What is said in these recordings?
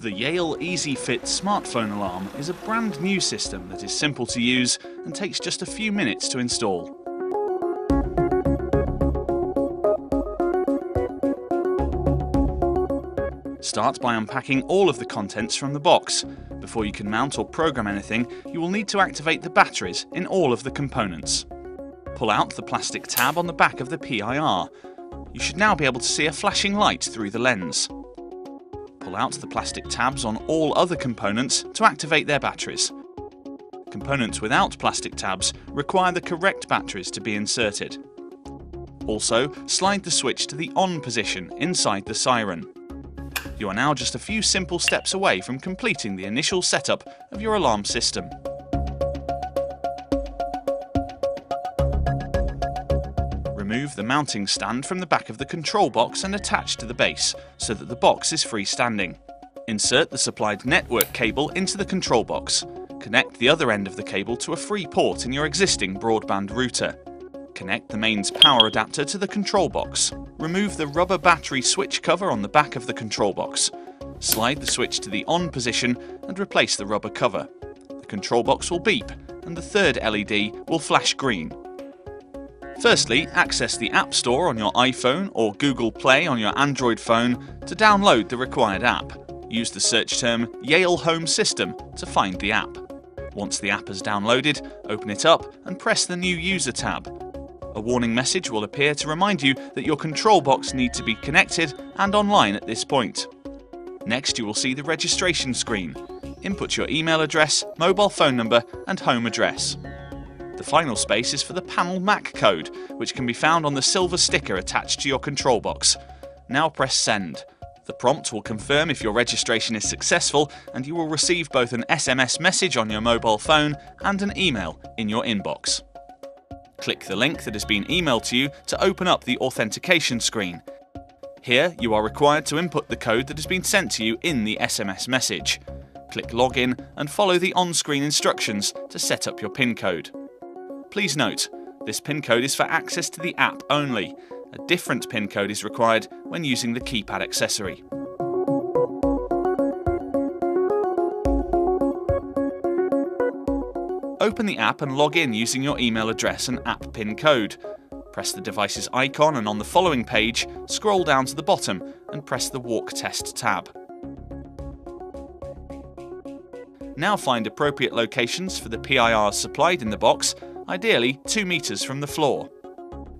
The Yale EasyFit smartphone alarm is a brand new system that is simple to use and takes just a few minutes to install. Start by unpacking all of the contents from the box. Before you can mount or program anything, you will need to activate the batteries in all of the components. Pull out the plastic tab on the back of the PIR. You should now be able to see a flashing light through the lens. Pull out the plastic tabs on all other components to activate their batteries. Components without plastic tabs require the correct batteries to be inserted. Also, slide the switch to the on position inside the siren. You are now just a few simple steps away from completing the initial setup of your alarm system. Remove the mounting stand from the back of the control box and attach to the base, so that the box is freestanding. Insert the supplied network cable into the control box. Connect the other end of the cable to a free port in your existing broadband router. Connect the mains power adapter to the control box. Remove the rubber battery switch cover on the back of the control box. Slide the switch to the on position and replace the rubber cover. The control box will beep and the third LED will flash green. Firstly, access the App Store on your iPhone or Google Play on your Android phone to download the required app. Use the search term Yale Home System to find the app. Once the app is downloaded, open it up and press the New User tab. A warning message will appear to remind you that your control box needs to be connected and online at this point. Next, you will see the registration screen. Input your email address, mobile phone number and home address. The final space is for the panel MAC code, which can be found on the silver sticker attached to your control box. Now press Send. The prompt will confirm if your registration is successful, and you will receive both an SMS message on your mobile phone and an email in your inbox. Click the link that has been emailed to you to open up the authentication screen. Here, you are required to input the code that has been sent to you in the SMS message. Click Login and follow the on-screen instructions to set up your PIN code. Please note, this PIN code is for access to the app only. A different PIN code is required when using the keypad accessory. Open the app and log in using your email address and app PIN code. Press the device's icon and on the following page, scroll down to the bottom and press the Walk Test tab. Now find appropriate locations for the PIRs supplied in the box, ideally 2 meters from the floor.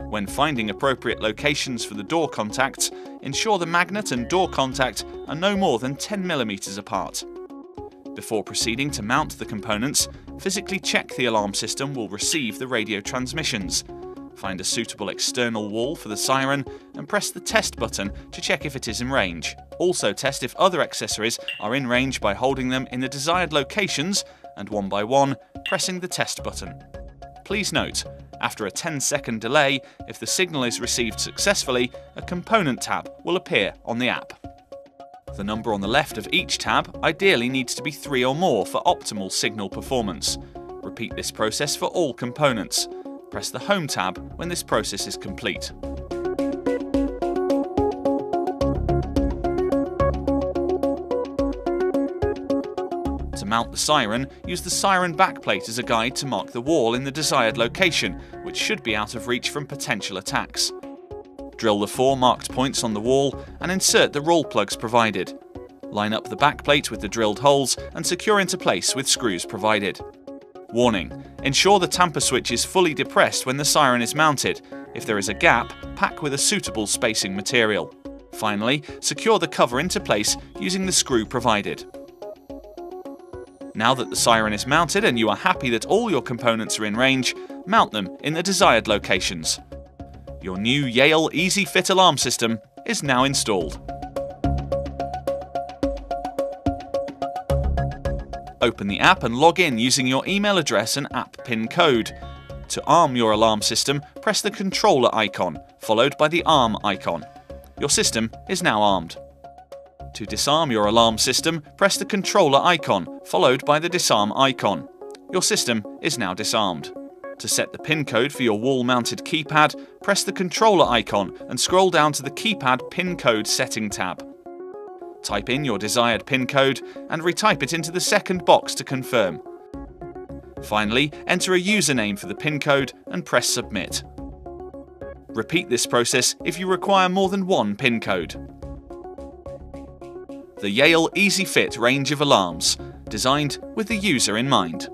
When finding appropriate locations for the door contacts, ensure the magnet and door contact are no more than 10 millimeters apart. Before proceeding to mount the components, physically check the alarm system will receive the radio transmissions. Find a suitable external wall for the siren and press the test button to check if it is in range. Also test if other accessories are in range by holding them in the desired locations and one by one pressing the test button. Please note, after a 10-second delay, if the signal is received successfully, a component tab will appear on the app. The number on the left of each tab ideally needs to be 3 or more for optimal signal performance. Repeat this process for all components. Press the Home tab when this process is complete. To mount the siren, use the siren backplate as a guide to mark the wall in the desired location, which should be out of reach from potential attacks. Drill the 4 marked points on the wall and insert the roll plugs provided. Line up the backplate with the drilled holes and secure into place with screws provided. Warning: ensure the tamper switch is fully depressed when the siren is mounted. If there is a gap, pack with a suitable spacing material. Finally, secure the cover into place using the screw provided. Now that the siren is mounted and you are happy that all your components are in range, mount them in the desired locations. Your new Yale EasyFit alarm system is now installed. Open the app and log in using your email address and app PIN code. To arm your alarm system, press the controller icon, followed by the arm icon. Your system is now armed. To disarm your alarm system, press the controller icon, followed by the disarm icon. Your system is now disarmed. To set the PIN code for your wall-mounted keypad, press the controller icon and scroll down to the keypad PIN code setting tab. Type in your desired PIN code and retype it into the second box to confirm. Finally, enter a username for the PIN code and press Submit. Repeat this process if you require more than one PIN code. The Yale EasyFit range of alarms, designed with the user in mind.